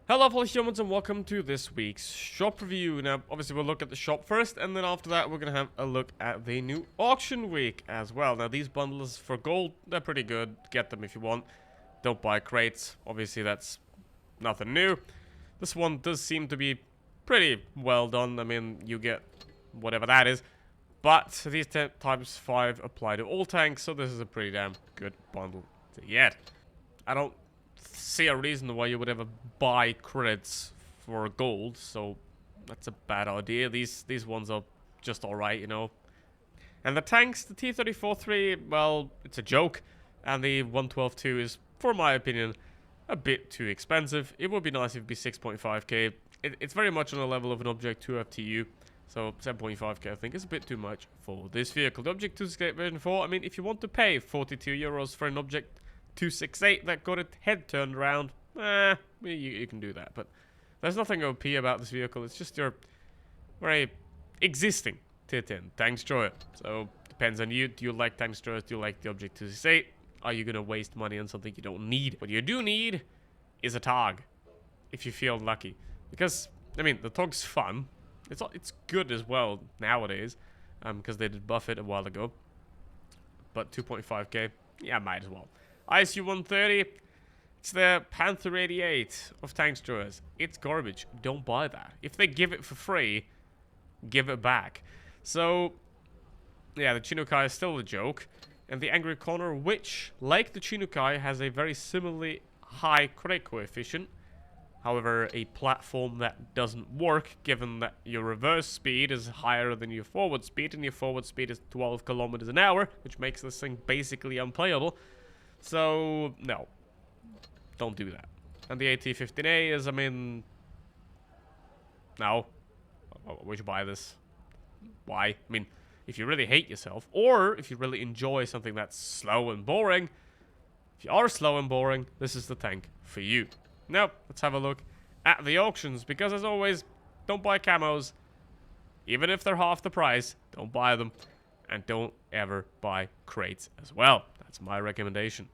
Hello fellow humans and welcome to this week's shop review. Now obviously we'll look at the shop first, and then after that we're going to have a look at the new auction week as well. Now these bundles for gold, they're pretty good. Get them if you want. Don't buy crates. Obviously that's nothing new. This one does seem to be pretty well done. I mean, you get whatever that is. But these 10 times 5 apply to all tanks, so this is a pretty damn good bundle to get. I don't see a reason why you would ever buy credits for gold, so that's a bad idea. These ones are just alright, you know. And the tanks, the T-34-3, well, it's a joke. And the 112-2 is, for my opinion, a bit too expensive. It would be nice if it'd be 6.5k. It's very much on the level of an Object 2 FTU. So 7.5k I think is a bit too much for this vehicle. The Object 268 version 4, I mean, if you want to pay 42 euros for an Object 268 that got its head turned around, you can do that. But there's nothing OP about this vehicle. It's just your very existing tier 10 tank destroyer. So depends on you. Do you like tank destroyers? Do you like the Object 268? Are you gonna waste money on something you don't need? What you do need is a TOG, if you feel lucky. Because I mean, the TOG's fun. It's good as well nowadays, because they did buff it a while ago. But 2.5k, yeah, might as well. ISU 130, it's the Panther 88 of tank destroyers. It's garbage. Don't buy that. If they give it for free, give it back. So, yeah, the Chinukai is still a joke. And the Angry Connor, which, like the Chinukai, has a very similarly high credit coefficient. However, a platform that doesn't work, given that your reverse speed is higher than your forward speed, and your forward speed is 12 kilometers an hour, which makes this thing basically unplayable. So, no. Don't do that. And the AT-15A is, I mean... No. Would you buy this? Why? I mean, if you really hate yourself, or if you really enjoy something that's slow and boring, if you are slow and boring, this is the tank for you. Now, let's have a look at the auctions, because as always, don't buy camos. Even if they're half the price, don't buy them. And don't ever buy crates as well. That's my recommendation.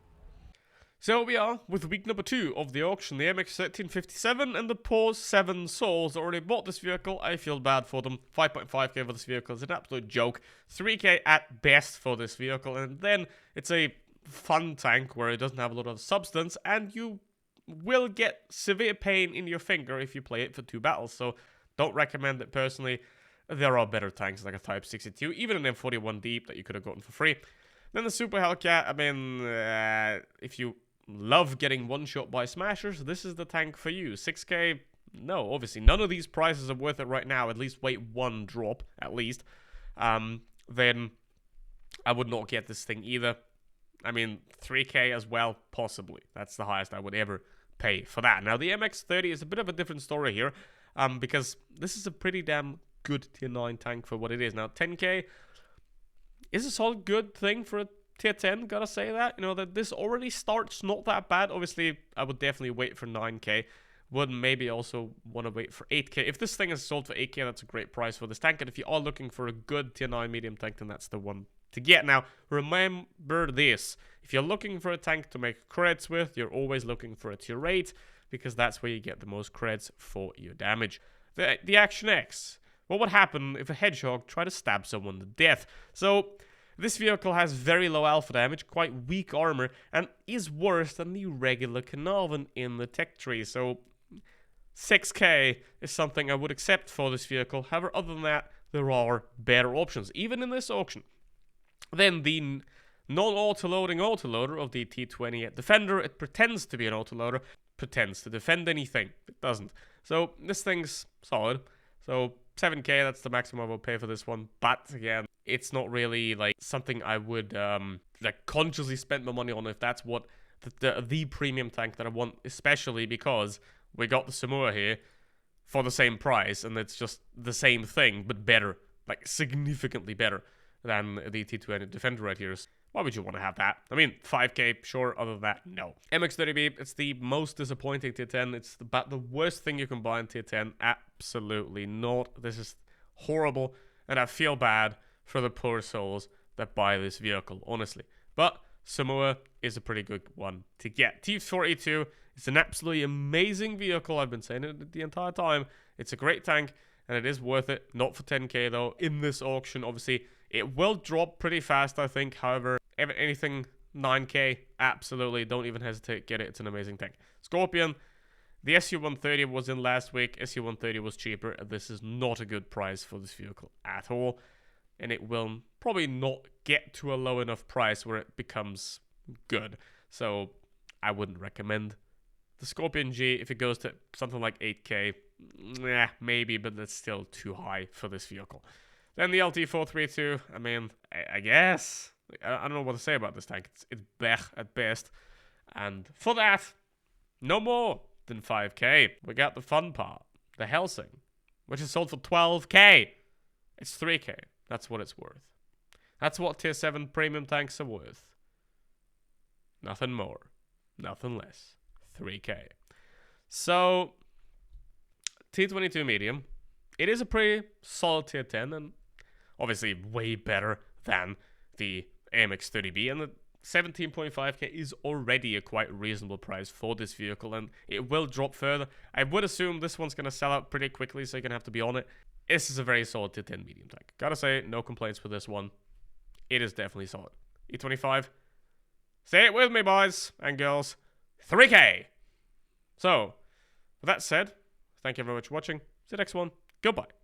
So we are with week number 2 of the auction. The MX-1357 and the Pause 7 Souls already bought this vehicle. I feel bad for them. 5.5k for this vehicle is an absolute joke. 3k at best for this vehicle. And then it's a fun tank where it doesn't have a lot of substance. And you will get severe pain in your finger if you play it for 2 battles. So don't recommend it personally. There are better tanks like a Type 62, even an M41 Deep that you could have gotten for free. Then the Super Hellcat, I mean, if you love getting one-shot by smashers, this is the tank for you. 6k, no, obviously none of these prices are worth it right now. At least wait one drop, at least. Then I would not get this thing either. I mean, 3k as well, possibly. That's the highest I would ever pay for that. Now, the MX-30 is a bit of a different story here, because this is a pretty damn good tier 9 tank for what it is. Now, 10k is a solid good thing for a tier 10, gotta say that. You know, that this already starts not that bad. Obviously, I would definitely wait for 9k. Would maybe also want to wait for 8k. If this thing is sold for 8k, that's a great price for this tank. And if you are looking for a good tier 9 medium tank, then that's the one to get. Now, remember this. If you're looking for a tank to make creds with, you're always looking for a tier 8, because that's where you get the most creds for your damage. The Action X. What would happen if a hedgehog tried to stab someone to death? So, this vehicle has very low alpha damage, quite weak armor, and is worse than the regular Carnarvon in the tech tree. So, 6k is something I would accept for this vehicle. However, other than that, there are better options, even in this auction. Then the non-autoloading autoloader of the T-28 Defender, it pretends to be an autoloader, pretends to defend anything. It doesn't. So this thing's solid. So 7k, that's the maximum I will pay for this one. But again, it's not really like something I would like consciously spend my money on if that's what the premium tank that I want, especially because we got the Samoa here for the same price, and it's just the same thing, but better. Like, significantly better than the T2N Defender right here. Why would you want to have that? I mean, 5k, sure, other than that, no. MX-30B, it's the most disappointing tier 10. It's about the worst thing you can buy in tier 10. Absolutely not. This is horrible, and I feel bad for the poor souls that buy this vehicle, honestly. But Samoa is a pretty good one to get. T42 is an absolutely amazing vehicle. I've been saying it the entire time. It's a great tank, and it is worth it. Not for 10k though. In this auction, obviously, it will drop pretty fast, I think. However, anything 9k, absolutely, don't even hesitate. Get it. It's an amazing tank. Scorpion. The SU-130 was in last week. SU-130 was cheaper. This is not a good price for this vehicle at all. And it will probably not get to a low enough price where it becomes good. So I wouldn't recommend the Scorpion G. If it goes to something like 8k, maybe, but that's still too high for this vehicle. Then the LT-432, I mean, I guess. I don't know what to say about this tank. It's blech at best. And for that, no more than 5k. We got the fun part, the Helsing, which is sold for 12k. It's 3k. That's what it's worth. That's what tier 7 premium tanks are worth. Nothing more. Nothing less. 3k. So, T22 medium. It is a pretty solid tier 10 and obviously way better than the AMX30B. And the 17.5k is already a quite reasonable price for this vehicle, and it will drop further. I would assume this one's going to sell out pretty quickly, so you're going to have to be on it. This is a very solid tier 10 medium tank. Gotta say, no complaints with this one. It is definitely solid. E25. Say it with me, boys and girls. 3k! So, with that said, thank you very much for watching. See you next one. Goodbye.